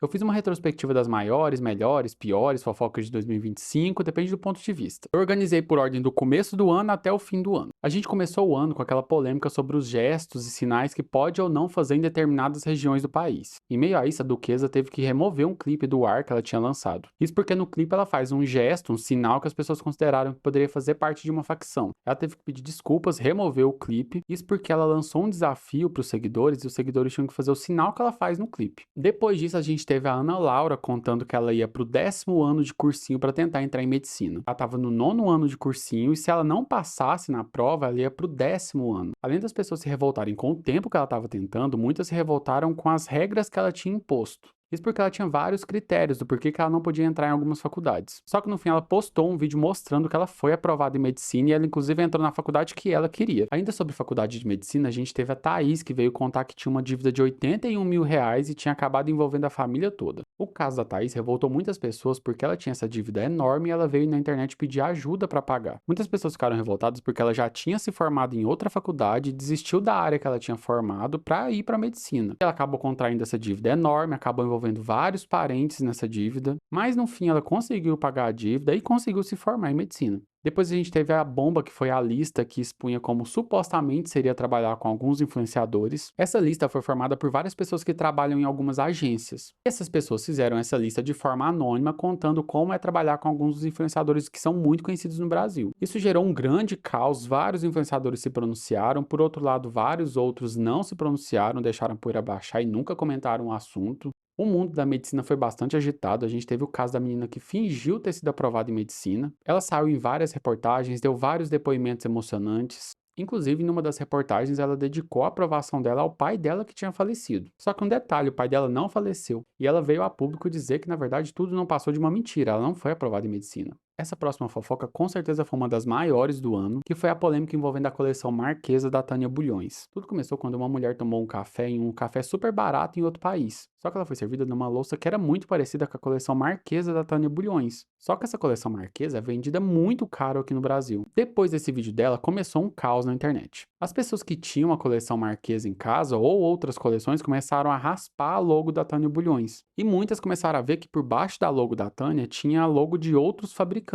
Eu fiz uma retrospectiva das maiores, melhores, piores fofocas de 2025, depende do ponto de vista. Eu organizei por ordem do começo do ano até o fim do ano. A gente começou o ano com aquela polêmica sobre os gestos e sinais que pode ou não fazer em determinadas regiões do país. Em meio a isso, a duquesa teve que remover um clipe do ar que ela tinha lançado. Isso porque no clipe ela faz um gesto, um sinal que as pessoas consideraram que poderia fazer parte de uma facção. Ela teve que pedir desculpas, remover o clipe, isso porque ela lançou um desafio para os seguidores e os seguidores tinham que fazer o sinal que ela faz no clipe. Depois disso, a gente teve a Ana Laura contando que ela ia pro 10º ano de cursinho para tentar entrar em medicina. Ela estava no 9º ano de cursinho e se ela não passasse na prova, ela ia pro 10º ano. Além das pessoas se revoltarem com o tempo que ela estava tentando, muitas se revoltaram com as regras que ela tinha imposto. Isso porque ela tinha vários critérios do porquê que ela não podia entrar em algumas faculdades. Só que no fim ela postou um vídeo mostrando que ela foi aprovada em medicina e ela inclusive entrou na faculdade que ela queria. Ainda sobre faculdade de medicina, a gente teve a Thaís que veio contar que tinha uma dívida de R$ 81.000 e tinha acabado envolvendo a família toda. O caso da Thaís revoltou muitas pessoas porque ela tinha essa dívida enorme e ela veio na internet pedir ajuda para pagar. Muitas pessoas ficaram revoltadas porque ela já tinha se formado em outra faculdade e desistiu da área que ela tinha formado para ir para medicina. Ela acabou contraindo essa dívida enorme, acabou envolvendo vários parentes nessa dívida, mas no fim ela conseguiu pagar a dívida e conseguiu se formar em medicina. Depois a gente teve a bomba, que foi a lista que expunha como supostamente seria trabalhar com alguns influenciadores. Essa lista foi formada por várias pessoas que trabalham em algumas agências. Essas pessoas fizeram essa lista de forma anônima, contando como é trabalhar com alguns dos influenciadores que são muito conhecidos no Brasil. Isso gerou um grande caos, vários influenciadores se pronunciaram, por outro lado, vários outros não se pronunciaram, deixaram a poeira baixar e nunca comentaram o assunto. O mundo da medicina foi bastante agitado. A gente teve o caso da menina que fingiu ter sido aprovada em medicina. Ela saiu em várias reportagens, deu vários depoimentos emocionantes. Inclusive, numa das reportagens, ela dedicou a aprovação dela ao pai dela que tinha falecido. Só que um detalhe, o pai dela não faleceu. E ela veio a público dizer que, na verdade, tudo não passou de uma mentira. Ela não foi aprovada em medicina. Essa próxima fofoca com certeza foi uma das maiores do ano, que foi a polêmica envolvendo a coleção Marquesa da Tânia Bulhões. Tudo começou quando uma mulher tomou um café em um café super barato em outro país. Só que ela foi servida numa louça que era muito parecida com a coleção Marquesa da Tânia Bulhões. Só que essa coleção Marquesa é vendida muito caro aqui no Brasil. Depois desse vídeo dela, começou um caos na internet. As pessoas que tinham a coleção Marquesa em casa ou outras coleções começaram a raspar a logo da Tânia Bulhões. E muitas começaram a ver que por baixo da logo da Tânia tinha a logo de outros fabricantes.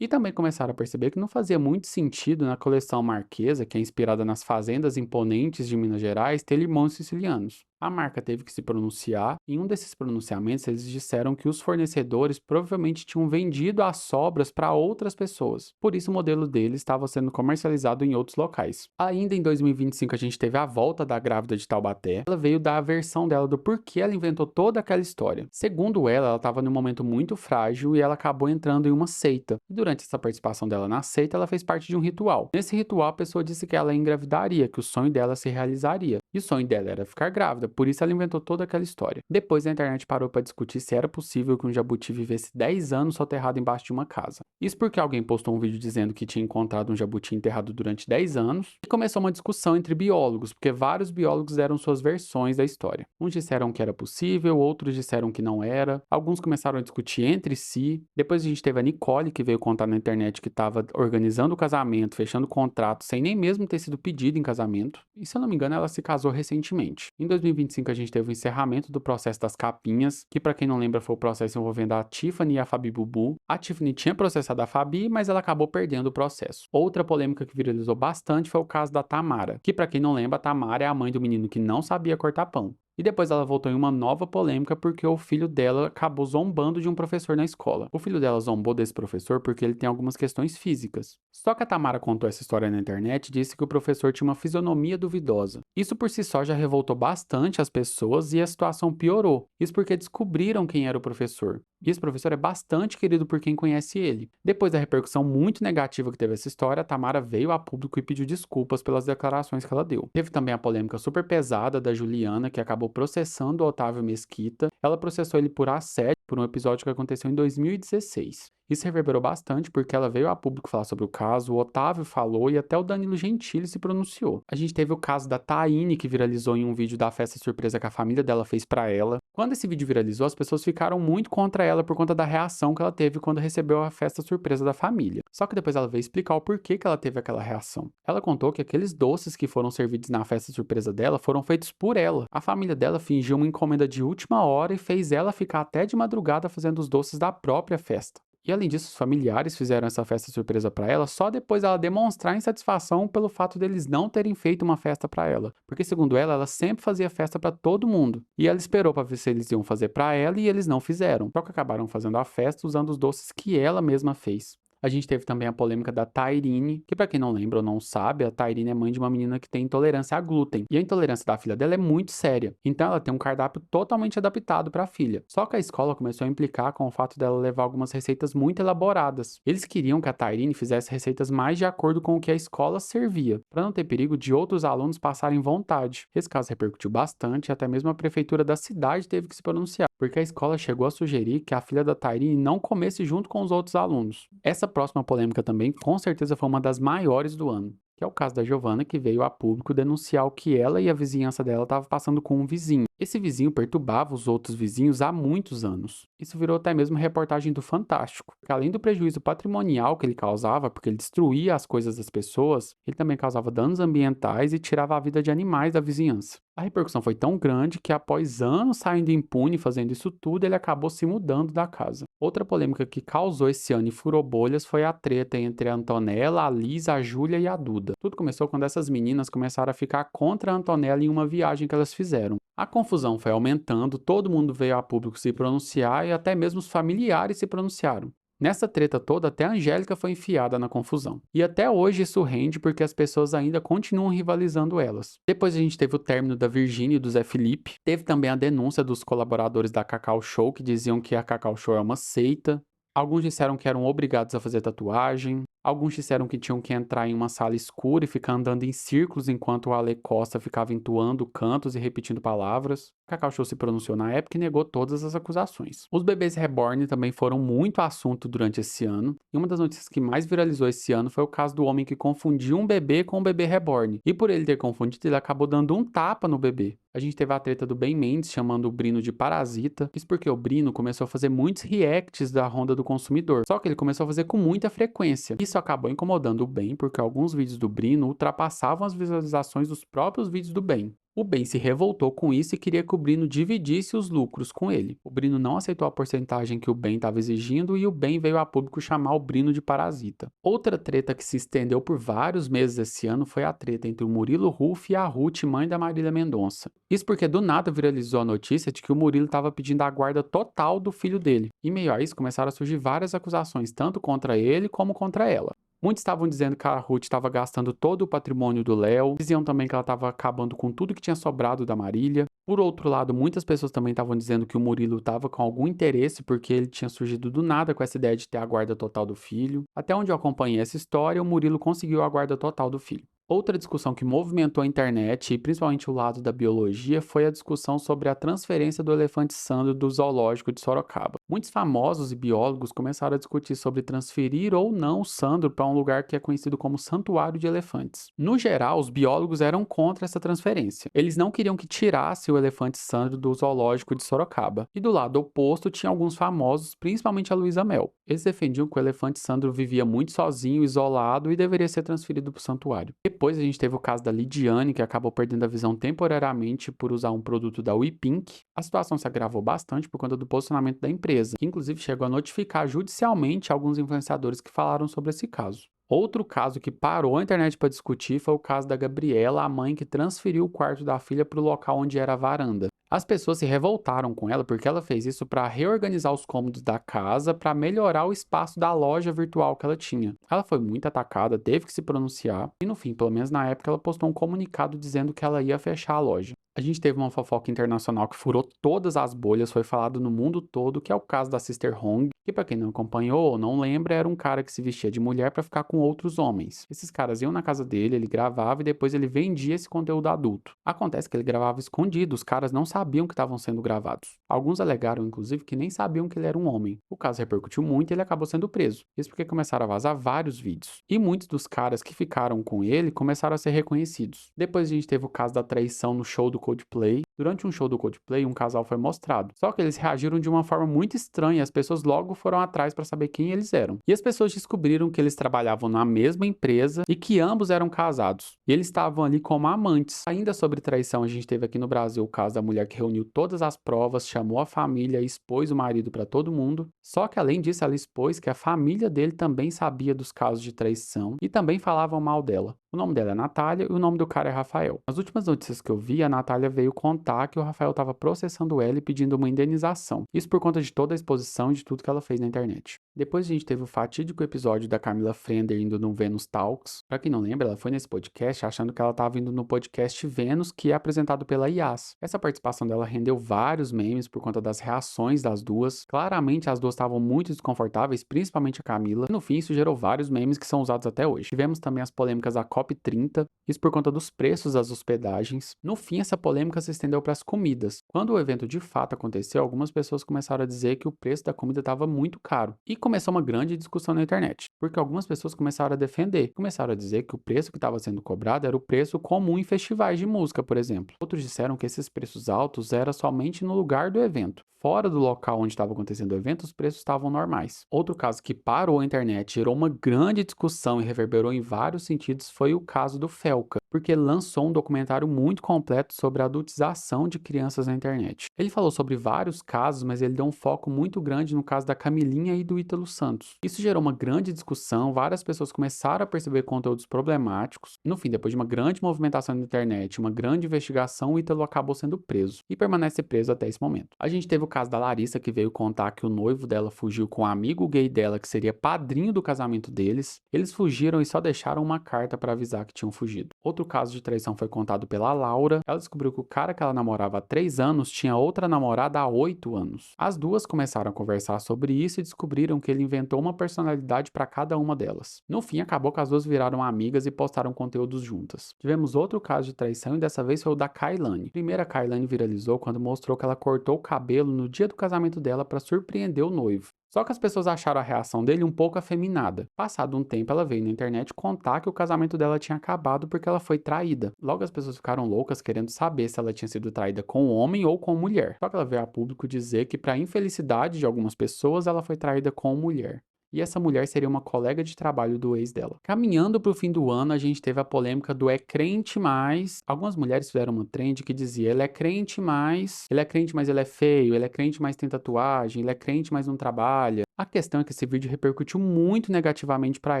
E também começaram a perceber que não fazia muito sentido na coleção Marquesa, que é inspirada nas fazendas imponentes de Minas Gerais, ter limões sicilianos. A marca teve que se pronunciar, e em um desses pronunciamentos eles disseram que os fornecedores provavelmente tinham vendido as sobras para outras pessoas. Por isso o modelo deles estava sendo comercializado em outros locais. Ainda em 2025 a gente teve a volta da grávida de Taubaté. Ela veio dar a versão dela do porquê ela inventou toda aquela história. Segundo ela estava num momento muito frágil e ela acabou entrando em uma seita. E durante essa participação dela na seita, ela fez parte de um ritual. Nesse ritual a pessoa disse que ela engravidaria, que o sonho dela se realizaria. E o sonho dela era ficar grávida, por isso ela inventou toda aquela história. Depois a internet parou para discutir se era possível que um jabuti vivesse 10 anos soterrado embaixo de uma casa. Isso porque alguém postou um vídeo dizendo que tinha encontrado um jabuti enterrado durante 10 anos, e começou uma discussão entre biólogos, porque vários biólogos deram suas versões da história. Uns disseram que era possível, outros disseram que não era, alguns começaram a discutir entre si. Depois a gente teve a Nicole, que veio contar na internet que estava organizando o casamento, fechando o contrato, sem nem mesmo ter sido pedido em casamento. E se eu não me engano, ela se casou recentemente. Em 2025 a gente teve o encerramento do processo das capinhas, que para quem não lembra foi o processo envolvendo a Tiffany e a Fabi Bubu. A Tiffany tinha processado a Fabi, mas ela acabou perdendo o processo. Outra polêmica que viralizou bastante foi o caso da Tamara, que para quem não lembra, a Tamara é a mãe do menino que não sabia cortar pão. E depois ela voltou em uma nova polêmica porque o filho dela acabou zombando de um professor na escola. O filho dela zombou desse professor porque ele tem algumas questões físicas. Só que a Tamara contou essa história na internet e disse que o professor tinha uma fisionomia duvidosa. Isso por si só já revoltou bastante as pessoas e a situação piorou. Isso porque descobriram quem era o professor. E esse professor é bastante querido por quem conhece ele. Depois da repercussão muito negativa que teve essa história, a Tamara veio a público e pediu desculpas pelas declarações que ela deu. Teve também a polêmica super pesada da Juliana, que acabou processando o Otávio Mesquita. Ela processou ele por assédio por um episódio que aconteceu em 2016. Isso reverberou bastante porque ela veio a público falar sobre o caso, o Otávio falou e até o Danilo Gentili se pronunciou. A gente teve o caso da Taine, que viralizou em um vídeo da festa surpresa que a família dela fez pra ela. Quando esse vídeo viralizou, as pessoas ficaram muito contra ela por conta da reação que ela teve quando recebeu a festa surpresa da família. Só que depois ela veio explicar o porquê que ela teve aquela reação. Ela contou que aqueles doces que foram servidos na festa surpresa dela foram feitos por ela. A família dela fingiu uma encomenda de última hora e fez ela ficar até de madrugada fazendo os doces da própria festa. E além disso, os familiares fizeram essa festa surpresa pra ela só depois dela demonstrar insatisfação pelo fato deles não terem feito uma festa pra ela, porque segundo ela, ela sempre fazia festa pra todo mundo. E ela esperou pra ver se eles iam fazer pra ela e eles não fizeram. Só que acabaram fazendo a festa usando os doces que ela mesma fez. A gente teve também a polêmica da Tairine, que pra quem não lembra ou não sabe, a Tairine é mãe de uma menina que tem intolerância a glúten. E a intolerância da filha dela é muito séria. Então ela tem um cardápio totalmente adaptado para a filha. Só que a escola começou a implicar com o fato dela levar algumas receitas muito elaboradas. Eles queriam que a Tairine fizesse receitas mais de acordo com o que a escola servia, para não ter perigo de outros alunos passarem vontade. Esse caso repercutiu bastante e até mesmo a prefeitura da cidade teve que se pronunciar, porque a escola chegou a sugerir que a filha da Tairine não comesse junto com os outros alunos. Essa próxima polêmica também, com certeza, foi uma das maiores do ano, que é o caso da Giovanna, que veio a público denunciar o que ela e a vizinhança dela estavam passando com um vizinho. Esse vizinho perturbava os outros vizinhos há muitos anos. Isso virou até mesmo reportagem do Fantástico, porque além do prejuízo patrimonial que ele causava, porque ele destruía as coisas das pessoas, ele também causava danos ambientais e tirava a vida de animais da vizinhança. A repercussão foi tão grande que, após anos saindo impune fazendo isso tudo, ele acabou se mudando da casa. Outra polêmica que causou esse ano e furou bolhas foi a treta entre a Antonella, a Liz, a Júlia e a Duda. Tudo começou quando essas meninas começaram a ficar contra a Antonella em uma viagem que elas fizeram. A confusão foi aumentando, todo mundo veio a público se pronunciar e até mesmo os familiares se pronunciaram. Nessa treta toda, até a Angélica foi enfiada na confusão. E até hoje isso rende porque as pessoas ainda continuam rivalizando elas. Depois a gente teve o término da Virgínia e do Zé Felipe. Teve também a denúncia dos colaboradores da Cacau Show, que diziam que a Cacau Show é uma seita. Alguns disseram que eram obrigados a fazer tatuagem. Alguns disseram que tinham que entrar em uma sala escura e ficar andando em círculos enquanto o Ale Costa ficava entoando cantos e repetindo palavras. Cacau Show se pronunciou na época e negou todas as acusações. Os bebês reborn também foram muito assunto durante esse ano. E uma das notícias que mais viralizou esse ano foi o caso do homem que confundiu um bebê com um bebê reborn. E por ele ter confundido, ele acabou dando um tapa no bebê. A gente teve a treta do Ben Mendes chamando o Brino de parasita. Isso porque o Brino começou a fazer muitos reacts da Ronda do Consumidor. Só que ele começou a fazer com muita frequência. Isso acabou incomodando o Ben porque alguns vídeos do Brino ultrapassavam as visualizações dos próprios vídeos do Ben. O Ben se revoltou com isso e queria que o Brino dividisse os lucros com ele. O Brino não aceitou a porcentagem que o Ben estava exigindo e o Ben veio a público chamar o Brino de parasita. Outra treta que se estendeu por vários meses esse ano foi a treta entre o Murilo Huff e a Ruth, mãe da Marília Mendonça. Isso porque do nada viralizou a notícia de que o Murilo estava pedindo a guarda total do filho dele. Em meio a isso começaram a surgir várias acusações, tanto contra ele como contra ela. Muitos estavam dizendo que a Ruth estava gastando todo o patrimônio do Léo, diziam também que ela estava acabando com tudo que tinha sobrado da Marília. Por outro lado, muitas pessoas também estavam dizendo que o Murilo estava com algum interesse porque ele tinha surgido do nada com essa ideia de ter a guarda total do filho. Até onde eu acompanhei essa história, o Murilo conseguiu a guarda total do filho. Outra discussão que movimentou a internet, e principalmente o lado da biologia, foi a discussão sobre a transferência do elefante Sandro do zoológico de Sorocaba. Muitos famosos e biólogos começaram a discutir sobre transferir ou não o Sandro para um lugar que é conhecido como Santuário de Elefantes. No geral, os biólogos eram contra essa transferência. Eles não queriam que tirasse o elefante Sandro do zoológico de Sorocaba. E do lado oposto tinha alguns famosos, principalmente a Luísa Mel. Eles defendiam que o elefante Sandro vivia muito sozinho, isolado e deveria ser transferido para o santuário. Depois a gente teve o caso da Lidiane, que acabou perdendo a visão temporariamente por usar um produto da WePink. A situação se agravou bastante por conta do posicionamento da empresa, que inclusive chegou a notificar judicialmente alguns influenciadores que falaram sobre esse caso. Outro caso que parou a internet para discutir foi o caso da Gabriela, a mãe que transferiu o quarto da filha para o local onde era a varanda. As pessoas se revoltaram com ela porque ela fez isso para reorganizar os cômodos da casa para melhorar o espaço da loja virtual que ela tinha. Ela foi muito atacada, teve que se pronunciar e no fim, pelo menos na época, ela postou um comunicado dizendo que ela ia fechar a loja. A gente teve uma fofoca internacional que furou todas as bolhas, foi falado no mundo todo, que é o caso da Sister Hong, que pra quem não acompanhou ou não lembra, era um cara que se vestia de mulher pra ficar com outros homens. Esses caras iam na casa dele, ele gravava e depois ele vendia esse conteúdo adulto. Acontece que ele gravava escondido, os caras não sabiam que estavam sendo gravados. Alguns alegaram, inclusive, que nem sabiam que ele era um homem. O caso repercutiu muito e ele acabou sendo preso. Isso porque começaram a vazar vários vídeos. E muitos dos caras que ficaram com ele começaram a ser reconhecidos. Depois a gente teve o caso da traição no show do Coldplay. Durante um show do Coldplay, um casal foi mostrado. Só que eles reagiram de uma forma muito estranha, as pessoas logo foram atrás para saber quem eles eram. E as pessoas descobriram que eles trabalhavam na mesma empresa e que ambos eram casados. E eles estavam ali como amantes. Ainda sobre traição, a gente teve aqui no Brasil o caso da mulher que reuniu todas as provas, chamou a família e expôs o marido para todo mundo. Só que além disso, ela expôs que a família dele também sabia dos casos de traição e também falavam mal dela. O nome dela é Natália e o nome do cara é Rafael. Nas últimas notícias que eu vi, a Natália veio contar que o Rafael estava processando ela e pedindo uma indenização. Isso por conta de toda a exposição e de tudo que ela fez na internet. Depois a gente teve o fatídico episódio da Camila Frender indo no Venus Talks. Pra quem não lembra, ela foi nesse podcast achando que ela estava indo no podcast Venus, que é apresentado pela Yas. Essa participação dela rendeu vários memes por conta das reações das duas. Claramente as duas estavam muito desconfortáveis, principalmente a Camila. E no fim isso gerou vários memes que são usados até hoje. Tivemos também as polêmicas da COP30, isso por conta dos preços das hospedagens. No fim, essa polêmica se estendeu para as comidas. Quando o evento de fato aconteceu, algumas pessoas começaram a dizer que o preço da comida estava muito caro. E começou uma grande discussão na internet, porque algumas pessoas começaram a defender, começaram a dizer que o preço que estava sendo cobrado era o preço comum em festivais de música, por exemplo. Outros disseram que esses preços altos eram somente no lugar do evento. Fora do local onde estava acontecendo o evento, os preços estavam normais. Outro caso que parou a internet, gerou uma grande discussão e reverberou em vários sentidos foi o caso do Felca, porque lançou um documentário muito completo sobre a adultização de crianças na internet. Ele falou sobre vários casos, mas ele deu um foco muito grande no caso da Camilinha e do Ítalo Santos. Isso gerou uma grande discussão, várias pessoas começaram a perceber conteúdos problemáticos. No fim, depois de uma grande movimentação na internet, uma grande investigação, o Ítalo acabou sendo preso e permanece preso até esse momento. A gente teve o caso da Larissa, que veio contar que o noivo dela fugiu com um amigo gay dela, que seria padrinho do casamento deles. Eles fugiram e só deixaram uma carta para avisar que tinham fugido. Outro caso de traição foi contado pela Laura. Ela descobriu que o cara que ela namorava há 3 anos tinha outra namorada há 8 anos. As duas começaram a conversar sobre isso e descobriram que ele inventou uma personalidade para cada uma delas. No fim, acabou que as duas viraram amigas e postaram conteúdos juntas. Tivemos outro caso de traição e dessa vez foi o da Kailane. Primeiro, a Kailane viralizou quando mostrou que ela cortou o cabelo no dia do casamento dela para surpreender o noivo. Só que as pessoas acharam a reação dele um pouco afeminada. Passado um tempo, ela veio na internet contar que o casamento dela tinha acabado porque ela foi traída. Logo as pessoas ficaram loucas querendo saber se ela tinha sido traída com homem ou com mulher. Só que ela veio a público dizer que, para infelicidade de algumas pessoas, ela foi traída com mulher. E essa mulher seria uma colega de trabalho do ex dela. Caminhando para o fim do ano, a gente teve a polêmica do é crente mais. Algumas mulheres fizeram uma trend que dizia: ele é crente mais, ele é crente, mas ele é feio, ele é crente, mas tem tatuagem, ele é crente, mas não trabalha. A questão é que esse vídeo repercutiu muito negativamente para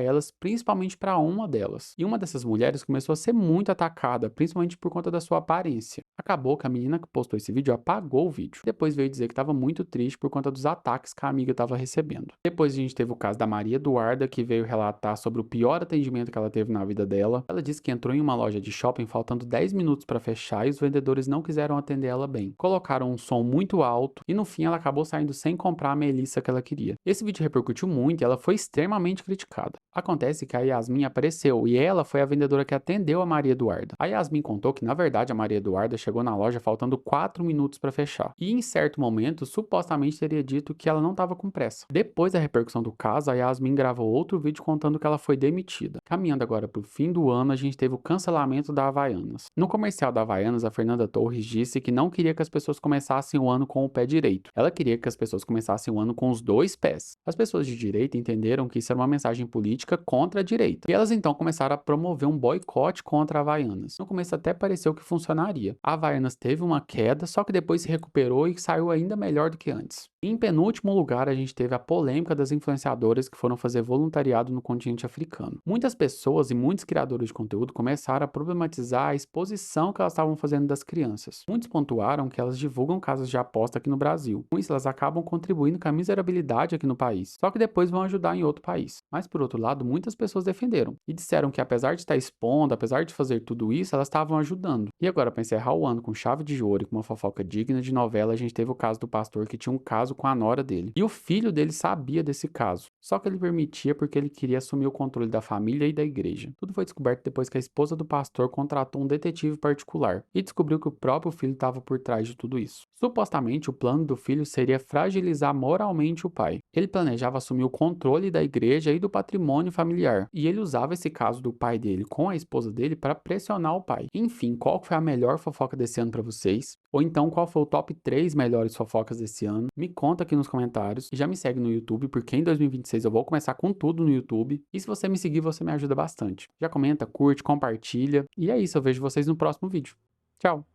elas, principalmente para uma delas. E uma dessas mulheres começou a ser muito atacada, principalmente por conta da sua aparência. Acabou que a menina que postou esse vídeo apagou o vídeo. Depois veio dizer que estava muito triste por conta dos ataques que a amiga estava recebendo. Depois a gente teve o caso da Maria Eduarda, que veio relatar sobre o pior atendimento que ela teve na vida dela. Ela disse que entrou em uma loja de shopping faltando 10 minutos para fechar e os vendedores não quiseram atender ela bem. Colocaram um som muito alto e no fim ela acabou saindo sem comprar a melissa que ela queria. Esse vídeo repercutiu muito e ela foi extremamente criticada. Acontece que a Yasmin apareceu e ela foi a vendedora que atendeu a Maria Eduarda. A Yasmin contou que, na verdade, a Maria Eduarda chegou na loja faltando 4 minutos para fechar. E em certo momento, supostamente teria dito que ela não estava com pressa. Depois da repercussão do caso, a Yasmin gravou outro vídeo contando que ela foi demitida. Caminhando agora para o fim do ano, a gente teve o cancelamento da Havaianas. No comercial da Havaianas, a Fernanda Torres disse que não queria que as pessoas começassem o ano com o pé direito. Ela queria que as pessoas começassem o ano com os 2 pés. As pessoas de direita entenderam que isso era uma mensagem política contra a direita. E elas então começaram a promover um boicote contra a Havaianas. No começo até pareceu que funcionaria. A Havaianas teve uma queda, só que depois se recuperou e saiu ainda melhor do que antes. Em penúltimo lugar, a gente teve a polêmica das influenciadoras que foram fazer voluntariado no continente africano. Muitas pessoas e muitos criadores de conteúdo começaram a problematizar a exposição que elas estavam fazendo das crianças. Muitos pontuaram que elas divulgam casas de aposta aqui no Brasil. Com isso, elas acabam contribuindo com a miserabilidade aqui aqui no país, só que depois vão ajudar em outro país. Mas por outro lado, muitas pessoas defenderam e disseram que apesar de estar expondo, apesar de fazer tudo isso, elas estavam ajudando. E agora, para encerrar o ano com chave de ouro e com uma fofoca digna de novela, a gente teve o caso do pastor que tinha um caso com a nora dele. E o filho dele sabia desse caso, só que ele permitia porque ele queria assumir o controle da família e da igreja. Tudo foi descoberto depois que a esposa do pastor contratou um detetive particular e descobriu que o próprio filho estava por trás de tudo isso. Supostamente, o plano do filho seria fragilizar moralmente o pai. Ele planejava assumir o controle da igreja e do patrimônio familiar, e ele usava esse caso do pai dele com a esposa dele para pressionar o pai. Enfim, qual foi a melhor fofoca desse ano para vocês? Ou então, qual foi o top 3 melhores fofocas desse ano? Me conta aqui nos comentários e já me segue no YouTube, porque em 2026 eu vou começar com tudo no YouTube. E se você me seguir, você me ajuda bastante. Já comenta, curte, compartilha. E é isso, eu vejo vocês no próximo vídeo. Tchau!